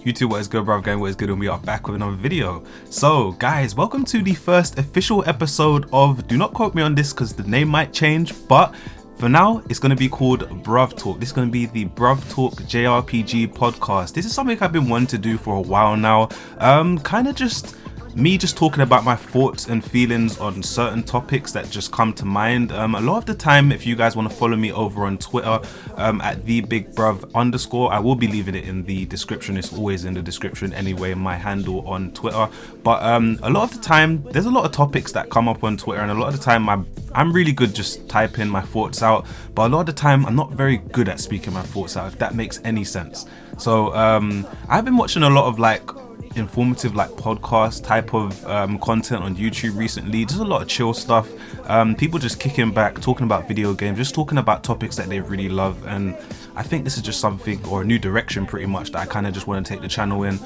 YouTube, what is good, bruv? Going, what is good? And we are back with another video. So, guys, welcome to the first official episode of, do not quote me on this because the name might change, but for now, it's going to be called Bruv Talk. This is going to be the Bruv Talk JRPG Podcast. This is something I've been wanting to do for a while now. Kind of just me talking about my thoughts and feelings on certain topics that just come to mind. A lot of the time, if you guys want to follow me over on Twitter at @thebigBruv_, I will be leaving it in the description. It's always in the description anyway, my handle on Twitter. But a lot of the time, there's a lot of topics that come up on Twitter, and a lot of the time I'm really good just typing my thoughts out, but a lot of the time I'm not very good at speaking my thoughts out, if that makes any sense. So I've been watching a lot of informative podcast type of content on YouTube recently. Just a lot of chill stuff, people just kicking back, talking about video games, just talking about topics that they really love. And I think this is just something, or a new direction pretty much, that I kind of just want to take the channel in.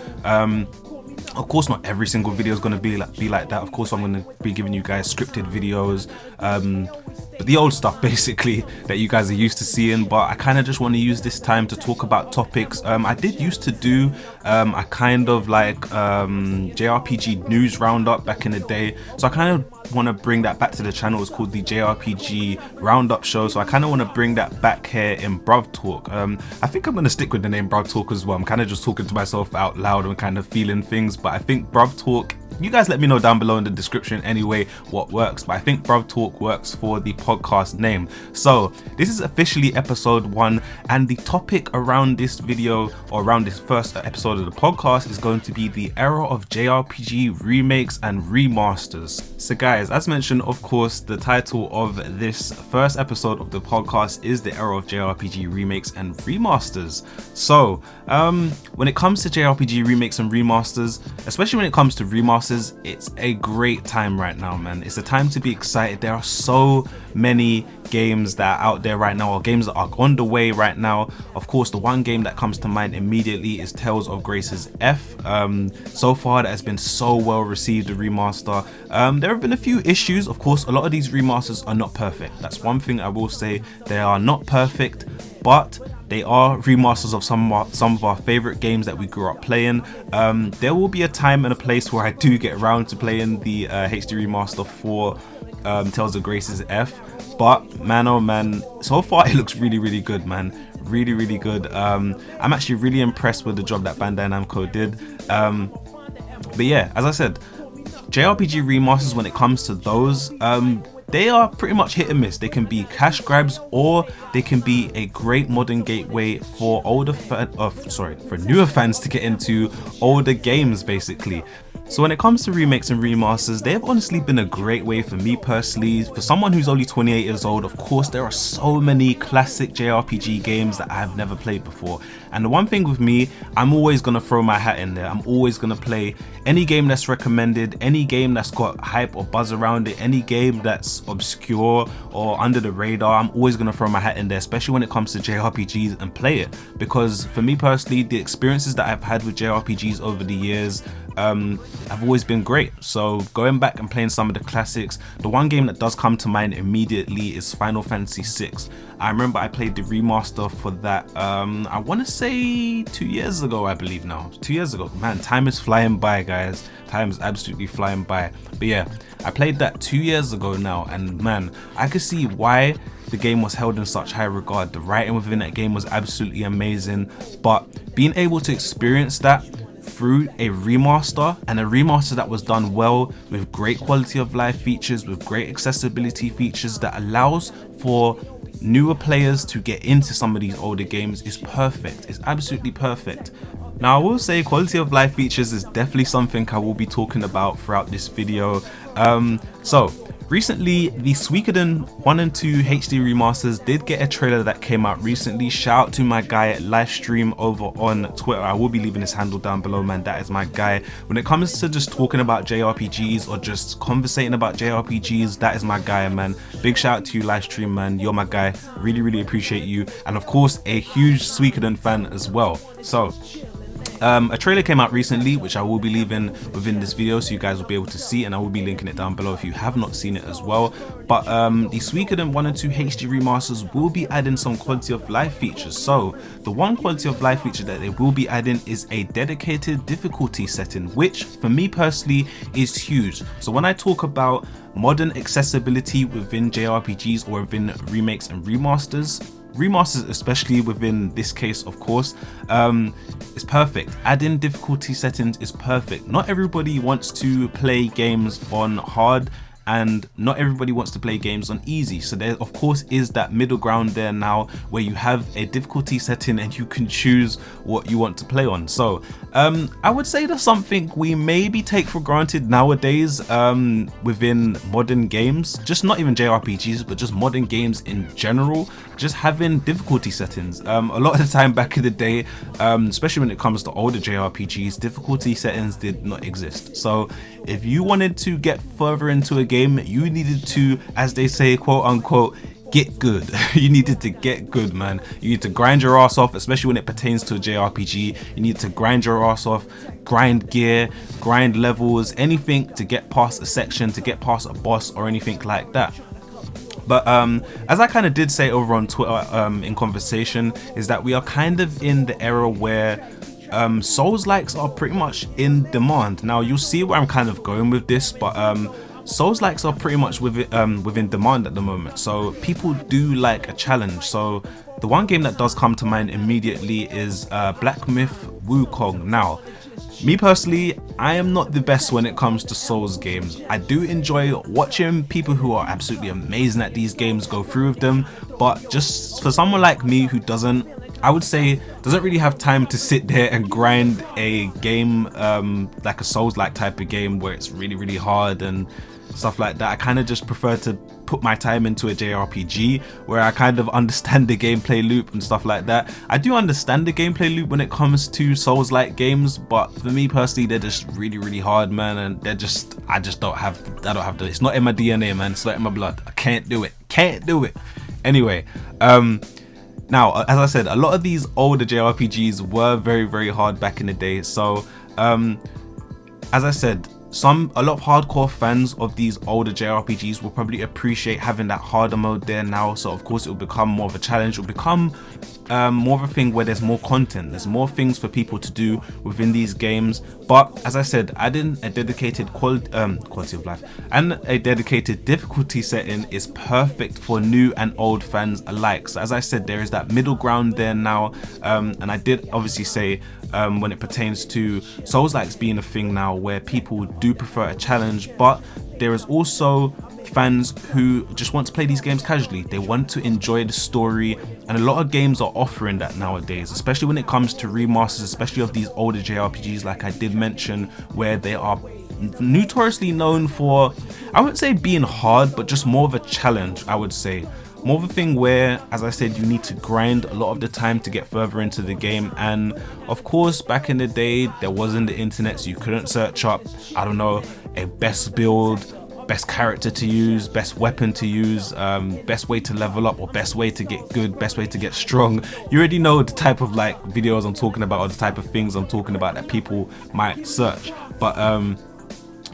Of course, not every single video is going to be like that. Of course, I'm going to be giving you guys scripted videos, but the old stuff basically that you guys are used to seeing. But I kind of just want to use this time to talk about topics. I did used to do a kind of JRPG news roundup back in the day, so I kind of want to bring that back to the channel. It's called the JRPG Roundup Show, so I kind of want to bring that back here in Bruv Talk. I think I'm going to stick with the name Bruv Talk as well. I'm kind of just talking to myself out loud and kind of feeling things, but I think Bruv Talk, you guys let me know down below in the description anyway what works, but I think Bruv Talk works for the podcast name. So this is officially episode 1, and the topic around this video, or around this first episode of the podcast, is going to be the era of JRPG remakes and remasters. So guys, as mentioned, of course, the title of this first episode of the podcast is the era of JRPG remakes and remasters. So when it comes to JRPG remakes and remasters, especially when it comes to remasters, it's a great time right now, man. It's a time to be excited. There are so many games that are out there right now, or games that are on the way right now. Of course, the one game that comes to mind immediately is Tales of Grace's F. So far, that has been so well received, the remaster. There have been a few issues. Of course, a lot of these remasters are not perfect. That's one thing I will say. They are not perfect, but they are remasters of some of our favorite games that we grew up playing. There will be a time and a place where I do get around to playing the HD remaster for Tales of Grace's F. But man, oh man, so far it looks really good, man. Really good. I'm actually really impressed with the job that Bandai Namco did. But yeah, as I said, JRPG remasters, when it comes to those, they are pretty much hit and miss. They can be cash grabs, or they can be a great modern gateway for newer fans to get into older games, basically. So when it comes to remakes and remasters, they have honestly been a great way for me personally. For someone who's only 28 years old, of course, there are so many classic JRPG games that I have never played before. And the one thing with me, I'm always going to throw my hat in there. I'm always going to play any game that's recommended, any game that's got hype or buzz around it, any game that's obscure or under the radar. I'm always going to throw my hat in there, especially when it comes to JRPGs, and play it. Because for me personally, the experiences that I've had with JRPGs over the years have always been great. So going back and playing some of the classics, the one game that does come to mind immediately is Final Fantasy VI. I remember I played the remaster for that, I want to say 2 years ago, I believe now. 2 years ago. Man, time is flying by, guys. Time is absolutely flying by. But yeah, I played that 2 years ago now, and man, I could see why the game was held in such high regard. The writing within that game was absolutely amazing, but being able to experience that through a remaster, and a remaster that was done well, with great quality of life features, with great accessibility features that allows for newer players to get into some of these older games, is perfect. It's absolutely perfect. Now I will say quality of life features is definitely something I will be talking about throughout this video. So recently, the Suikoden 1 and 2 HD remasters did get a trailer that came out recently. Shout out to my guy Livestream over on Twitter. I will be leaving his handle down below, man. That is my guy. When it comes to just talking about JRPGs or just conversating about JRPGs, that is my guy, man. Big shout out to you, Livestream, man. You're my guy. Really appreciate you. And of course, a huge Suikoden fan as well. So A trailer came out recently, which I will be leaving within this video so you guys will be able to see, and I will be linking it down below if you have not seen it as well. But the Suikoden 1 and 2 HD remasters will be adding some quality of life features. So the one quality of life feature that they will be adding is a dedicated difficulty setting, which for me personally is huge. So when I talk about modern accessibility within JRPGs or within remakes and remasters, especially within this case, of course, is perfect. Adding difficulty settings is perfect. Not everybody wants to play games on hard, and not everybody wants to play games on easy. So there of course is that middle ground there now where you have a difficulty setting and you can choose what you want to play on. So I would say that's something we maybe take for granted nowadays within modern games, just not even JRPGs, but just modern games in general, just having difficulty settings. A lot of the time back in the day, especially when it comes to older JRPGs, difficulty settings did not exist. So if you wanted to get further into a game, you needed to, as they say, quote unquote, get good. You needed to get good, man. You need to grind your ass off, especially when it pertains to a JRPG. You need to grind your ass off, grind gear, grind levels, anything to get past a section, to get past a boss or anything like that. But as I kind of did say over on Twitter in conversation, is that we are kind of in the era where Souls-likes are pretty much in demand. Now you'll see where I'm kind of going with this, but Souls-likes are pretty much within demand at the moment. So people do like a challenge. So the one game that does come to mind immediately is Black Myth Wukong. Now, me personally, I am not the best when it comes to Souls games. I do enjoy watching people who are absolutely amazing at these games go through with them, but just for someone like me who doesn't really have time to sit there and grind a game like a Souls-like type of game where it's really, really hard and stuff like that. I kind of just prefer to put my time into a JRPG where I kind of understand the gameplay loop and stuff like that. I do understand the gameplay loop when it comes to Souls-like games, but for me personally, they're just really, really hard, man, and I don't have the, it's not in my DNA, man, it's not in my blood. I can't do it. Anyway, now, as I said, a lot of these older JRPGs were very, very hard back in the day. So, as I said, a lot of hardcore fans of these older JRPGs will probably appreciate having that harder mode there now. So of course it will become more of a challenge. It will become more of a thing where there's more content, there's more things for people to do within these games. But as I said, adding a dedicated quality of life and a dedicated difficulty setting is perfect for new and old fans alike. So as I said, there is that middle ground there now, and I did obviously say when it pertains to Souls-likes being a thing now where people do prefer a challenge, but there is also fans who just want to play these games casually. They want to enjoy the story, and a lot of games are offering that nowadays, especially when it comes to remasters, especially of these older JRPGs like I did mention, where they are notoriously known for, I wouldn't say being hard, but just more of a challenge. I would say more of a thing where, as I said, you need to grind a lot of the time to get further into the game. And of course, back in the day, there wasn't the internet, so you couldn't search up, I don't know, a best build, best character to use, best weapon to use, best way to level up, or best way to get good, best way to get strong. You already know the type of like videos I'm talking about, or the type of things I'm talking about that people might search. But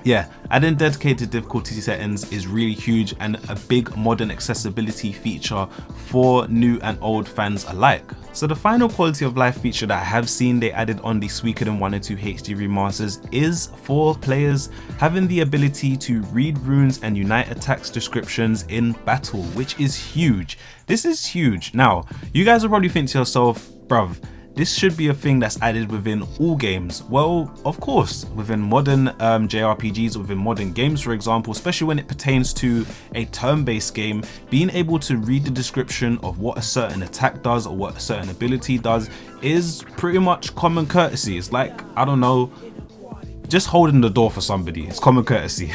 yeah, adding dedicated difficulty settings is really huge and a big modern accessibility feature for new and old fans alike. So the final quality of life feature that I have seen they added on the Suikoden 1 and 2 HD remasters is for players having the ability to read runes and unite attacks descriptions in battle, which is huge. This is huge. Now, you guys will probably think to yourself, bruv, this should be a thing that's added within all games. Well, of course, within modern JRPGs, within modern games, for example, especially when it pertains to a turn-based game, being able to read the description of what a certain attack does or what a certain ability does is pretty much common courtesy. It's like, I don't know, just holding the door for somebody. It's common courtesy.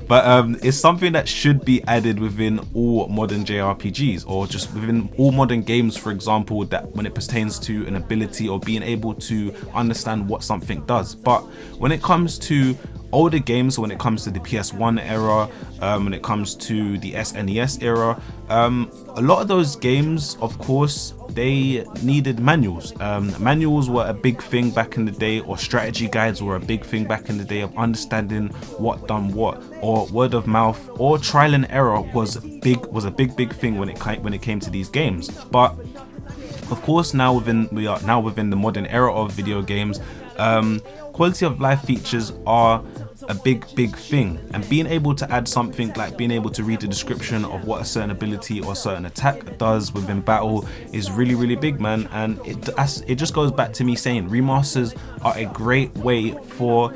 But it's something that should be added within all modern JRPGs, or just within all modern games, for example, that when it pertains to an ability or being able to understand what something does. But when it comes to older games when it comes to the PS1 era, when it comes to the SNES era. A lot of those games, of course, they needed manuals. Manuals were a big thing back in the day, or strategy guides were a big thing back in the day of understanding what done what, or word of mouth or trial and error was a big thing when it came to these games. But of course, we are now within the modern era of video games. Quality of life features are a big thing, and being able to add something like being able to read the description of what a certain ability or certain attack does within battle is really big, man. And it just goes back to me saying remasters are a great way for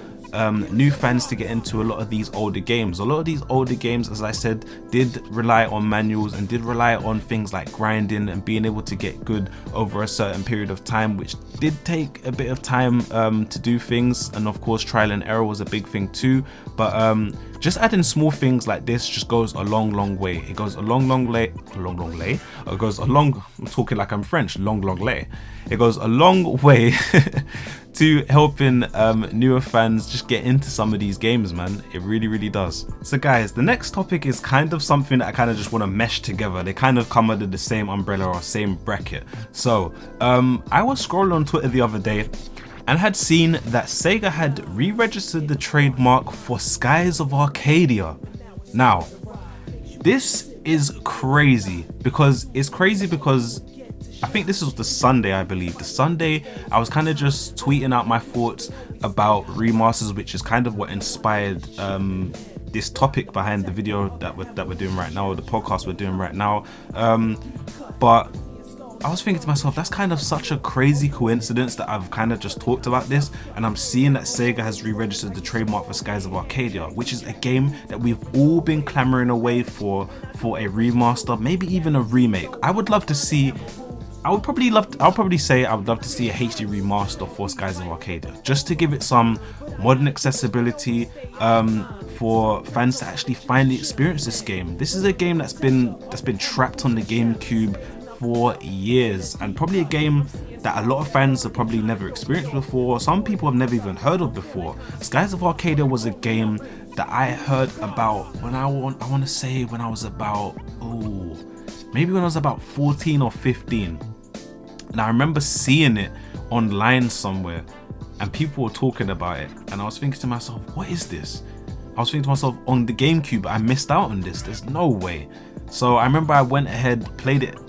new fans to get into a lot of these older games. A lot of these older games, as I said, did rely on manuals and did rely on things like grinding and being able to get good over a certain period of time, which did take a bit of time to do things. And of course, trial and error was a big thing too. But just adding small things like this just goes a long way. It goes a long way. It goes a long, I'm talking like I'm French, long way. It goes a long way to helping newer fans just get into some of these games, man. It really does. So guys, the next topic is kind of something that I kind of just want to mesh together. They kind of come under the same umbrella or same bracket. So I was scrolling on Twitter the other day and had seen that Sega had re-registered the trademark for Skies of Arcadia. Now, this is crazy because I think this was the Sunday, I believe. The Sunday, I was kind of just tweeting out my thoughts about remasters, which is kind of what inspired this topic behind the video that we're doing right now, or the podcast we're doing right now. But I was thinking to myself, that's kind of such a crazy coincidence that I've kind of just talked about this, and I'm seeing that Sega has re-registered the trademark for Skies of Arcadia, which is a game that we've all been clamoring away for a remaster, maybe even a remake. I would love to see a HD remaster for Skies of Arcadia, just to give it some modern accessibility for fans to actually finally experience this game. This is a game that's been trapped on the GameCube for years, and probably a game that a lot of fans have probably never experienced before. Some people have never even heard of before. Skies of Arcadia was a game that I heard about when I want to say when I was about maybe when I was about 14 or 15. And I remember seeing it online somewhere and people were talking about it, and I was thinking to myself, what is this? I was thinking to myself, on the GameCube, I missed out on this. There's no way. So I remember I went ahead, played it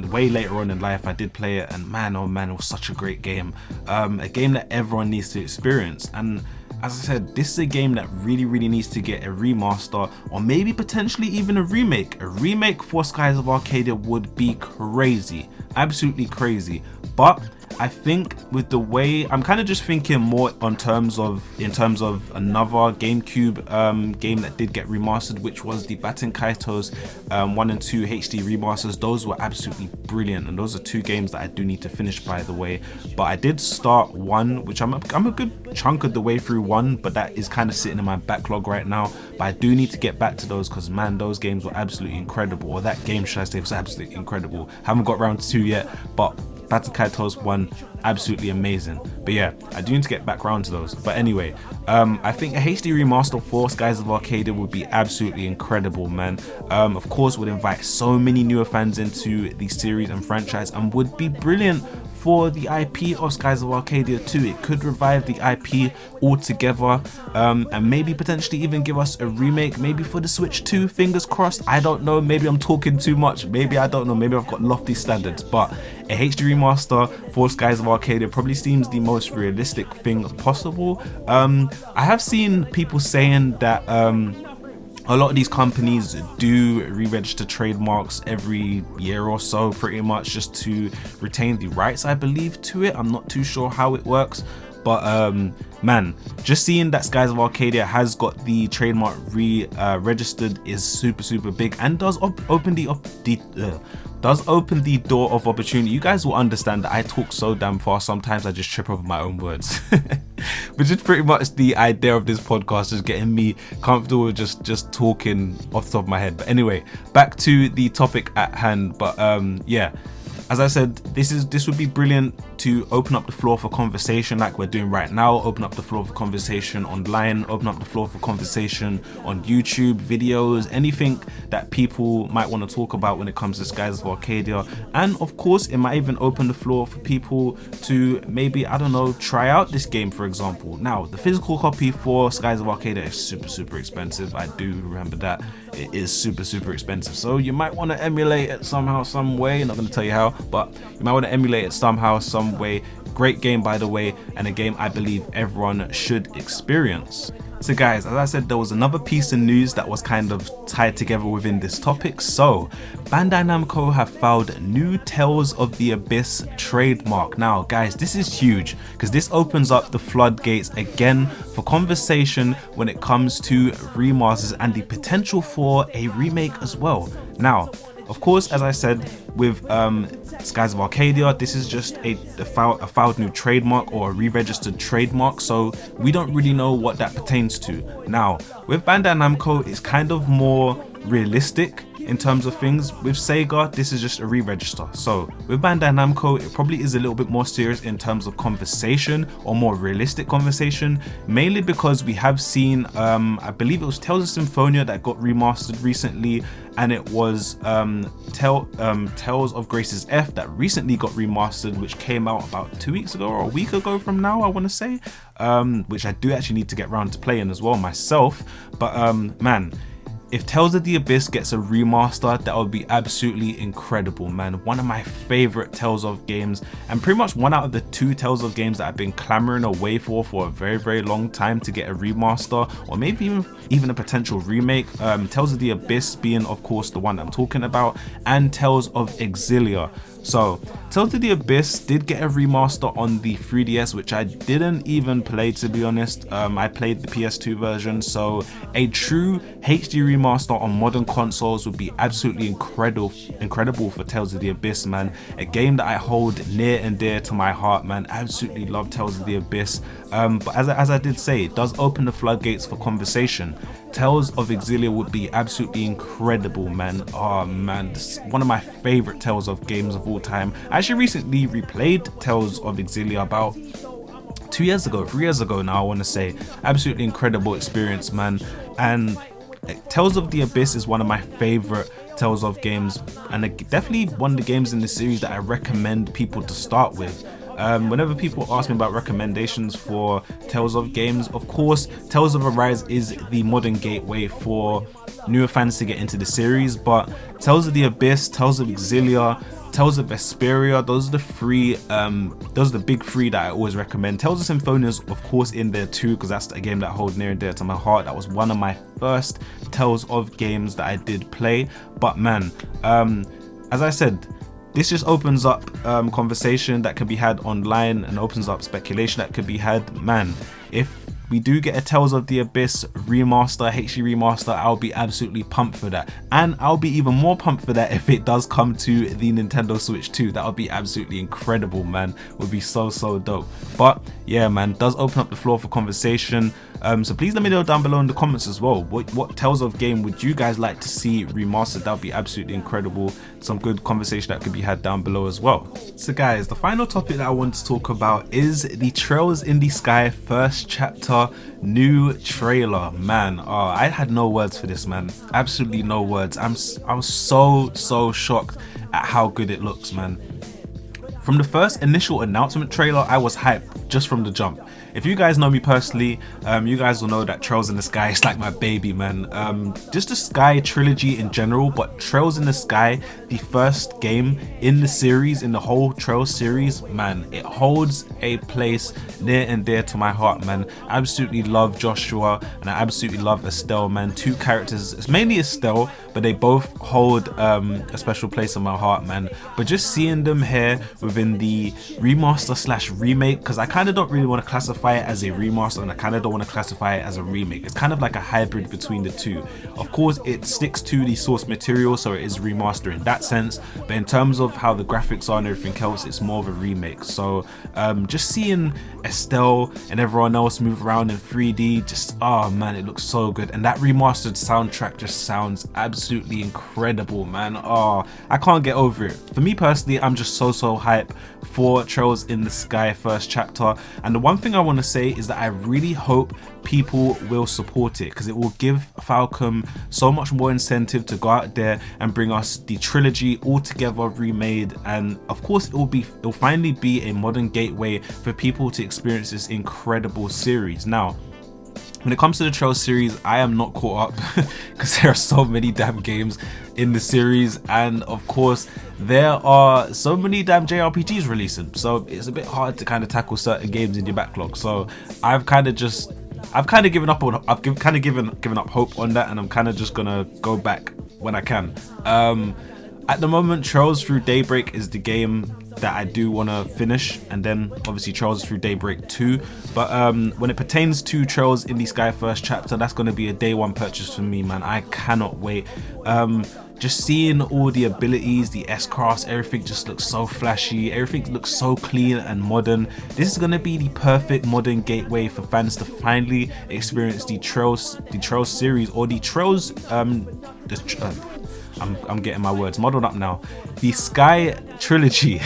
way later on in life. I did play it, and man, oh man, it was such a great game. A game that everyone needs to experience. And as I said, this is a game that really needs to get a remaster, or maybe potentially even a remake. A remake for Skies of Arcadia would be crazy, absolutely crazy. But I think with the way, I'm kind of just thinking more in terms of another GameCube game that did get remastered, which was the Baten Kaitos 1 and 2 HD remasters. Those were absolutely brilliant, and those are two games that I do need to finish, by the way. But I did start 1, which I'm a good chunk of the way through 1, but that is kind of sitting in my backlog right now. But I do need to get back to those, because man, those games were absolutely incredible, or that game, should I say, was absolutely incredible. Haven't got round to 2 yet, but Battle Kaitos 1, absolutely amazing. But yeah, I do need to get back around to those. But anyway, I think a HD remaster for Skies of Arcadia would be absolutely incredible, man. Of course, would invite so many newer fans into the series and franchise, and would be brilliant for the IP of Skies of Arcadia too. It could revive the IP altogether, and maybe potentially even give us a remake, maybe for the Switch 2, fingers crossed. I don't know, maybe I'm talking too much, maybe I don't know, maybe I've got lofty standards, but a HD remaster for Skies of Arcadia probably seems the most realistic thing possible. I have seen people saying that a lot of these companies do re-register trademarks every year or so, pretty much, just to retain the rights, I believe, to it. I'm not too sure how it works, but man, just seeing that Skies of Arcadia has got the trademark registered is super big, and does open the door of opportunity. You guys will understand that I talk so damn fast, sometimes I just trip over my own words. Which is pretty much the idea of this podcast, just getting me comfortable with just talking off the top of my head. But anyway, back to the topic at hand. But yeah, as I said, this would be brilliant to open up the floor for conversation like we're doing right now. Open up the floor for conversation online, open up the floor for conversation on YouTube, videos, anything that people might want to talk about when it comes to Skies of Arcadia. And of course, it might even open the floor for people to maybe, I don't know, try out this game, for example. Now, the physical copy for Skies of Arcadia is super expensive. I do remember that. It is super expensive. So you might want to emulate it somehow, some way. I'm not going to tell you how, but you might want to emulate it somehow, some way. Great game, by the way, and a game I believe everyone should experience. So guys, as I said, there was another piece of news that was kind of tied together within this topic. So Bandai Namco have filed new Tales of the Abyss trademark. Now guys, this is huge because this opens up the floodgates again for conversation when it comes to remasters and the potential for a remake as well. Now, of course, as I said, with Skies of Arcadia, this is just a filed new trademark or a re-registered trademark, so we don't really know what that pertains to. Now, with Bandai Namco, it's kind of more realistic in terms of things. With Sega, this is just a re-register. So with Bandai Namco, it probably is a little bit more serious in terms of conversation, or more realistic conversation, mainly because we have seen, I believe it was Tales of Symphonia that got remastered recently, and it was Tales of Grace's F that recently got remastered, which came out about 2 weeks ago or a week ago from now, I want to say, which I do actually need to get around to playing as well myself. But man, if Tales of the Abyss gets a remaster, that would be absolutely incredible, man. One of my favorite Tales of games, and pretty much one out of the 2 Tales of games that I've been clamoring away for a very long time to get a remaster, or maybe even a potential remake. Tales of the Abyss being, of course, the one that I'm talking about, and Tales of Exilia. So Tales of the Abyss did get a remaster on the 3DS, which I didn't even play, to be honest. I played the PS2 version, so a true HD remaster on modern consoles would be absolutely incredible for Tales of the Abyss, man. A game that I hold near and dear to my heart, man. Absolutely love Tales of the Abyss. But as I did say, it does open the floodgates for conversation. Tales of Exilia would be absolutely incredible, man. Oh man, this is one of my favorite Tales of games of all time. I actually recently replayed Tales of Exilia about 3 years ago now, I want to say. Absolutely incredible experience, man. And Tales of the Abyss is one of my favorite Tales of games, and definitely one of the games in the series that I recommend people to start with. Whenever people ask me about recommendations for Tales of games, of course, Tales of Arise is the modern gateway for newer fans to get into the series, but Tales of the Abyss, Tales of Exilia, Tales of Vesperia, those are the big 3 that I always recommend. Tales of Symphonia is of course in there too, because that's a game that I hold near and dear to my heart. That was one of my first Tales of games that I did play. But man, as I said, this just opens up conversation that can be had online, and opens up speculation that could be had. Man, if we do get a Tales of the Abyss remaster, HD remaster, I'll be absolutely pumped for that. And I'll be even more pumped for that if it does come to the Nintendo Switch 2. That would be absolutely incredible, man. Would be so dope. But yeah, man, does open up the floor for conversation. So please let me know down below in the comments as well. What Tales of game would you guys like to see remastered? That would be absolutely incredible. Some good conversation that could be had down below as well. So guys, the final topic that I want to talk about is the Trails in the Sky first chapter new trailer. Man, I had no words for this, man. Absolutely no words. I was so shocked at how good it looks, man. From the first initial announcement trailer, I was hyped just from the jump. If you guys know me personally, you guys will know that Trails in the Sky is like my baby, man. Just the Sky trilogy in general, but Trails in the Sky, the first game in the series, in the whole Trails series, man, it holds a place near and dear to my heart, man. I absolutely love Joshua and I absolutely love Estelle, man. 2 characters, it's mainly Estelle, but they both hold a special place in my heart, man. But just seeing them here within the remaster / remake, because I kind of don't really want to classify classify it as a remaster and I kind of don't want to classify it as a remake. It's kind of like a hybrid between the two. Of course, it sticks to the source material, so it is remaster in that sense, but in terms of how the graphics are and everything else, it's more of a remake. So just seeing Estelle and everyone else move around in 3D, just, oh man, it looks so good. And that remastered soundtrack just sounds absolutely incredible, man. Oh, I can't get over it. For me personally, I'm just so hype for Trails in the Sky first chapter. And the one thing I want to say is that I really hope people will support it, because it will give Falcom so much more incentive to go out there and bring us the trilogy all together remade. And of course, it'll finally be a modern gateway for people to experience this incredible series. Now, when it comes to the Trails series, I am not caught up because there are so many damn games in the series, and of course there are so many damn JRPGs releasing, so it's a bit hard to kind of tackle certain games in your backlog. So I've kind of given up hope on that, and I'm kind of just gonna go back when I can. At the moment, Trails Through Daybreak is the game that I do want to finish, and then obviously Trails Through Daybreak 2. But when it pertains to Trails in the Sky first chapter, that's going to be a day one purchase for me, man. I cannot wait. Just seeing all the abilities, the S-Class, everything just looks so flashy, everything looks so clean and modern. This is going to be the perfect modern gateway for fans to finally experience the Trails series, or the Trails I'm getting my words muddled up now. The Sky Trilogy.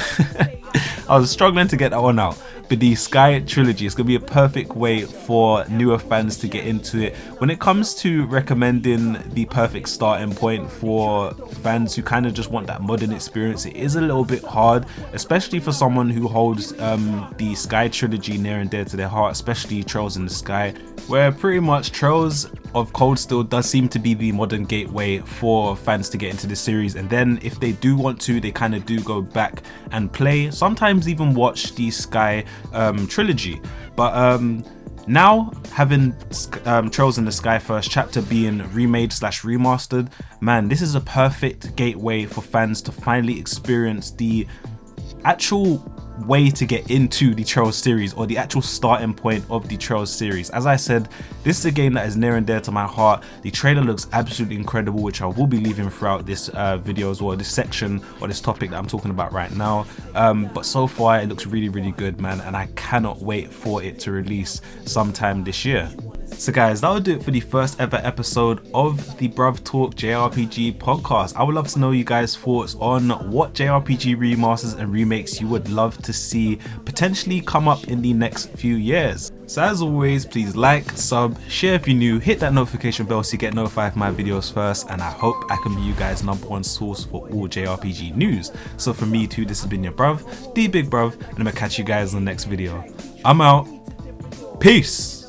I was struggling to get that one out. But the Sky Trilogy is going to be a perfect way for newer fans to get into it. When it comes to recommending the perfect starting point for fans who kind of just want that modern experience, it is a little bit hard, especially for someone who holds the Sky Trilogy near and dear to their heart, especially Trails in the Sky, where pretty much Trails of Cold Steel does seem to be the modern gateway for fans to get into the series. And then if they do want to, they kind of do go back and play, sometimes even watch the Sky trilogy. But now having Trails in the Sky first chapter being remade / remastered, man, this is a perfect gateway for fans to finally experience the actual way to get into the Trails series, or the actual starting point of the Trails series. As I said, this is a game that is near and dear to my heart. The trailer looks absolutely incredible, which I will be leaving throughout this video as well, this section or this topic that I'm talking about right now. But so far it looks really good, man, and I cannot wait for it to release sometime this year. So guys, that will do it for the first ever episode of the Bruv Talk JRPG podcast. I would love to know you guys' thoughts on what JRPG remasters and remakes you would love to see potentially come up in the next few years. So as always, please like, sub, share if you're new, hit that notification bell so you get notified of my videos first, and I hope I can be you guys' #1 source for all JRPG news. So from me too, this has been your bruv, the big bruv, and I'm gonna catch you guys in the next video. I'm out. Peace.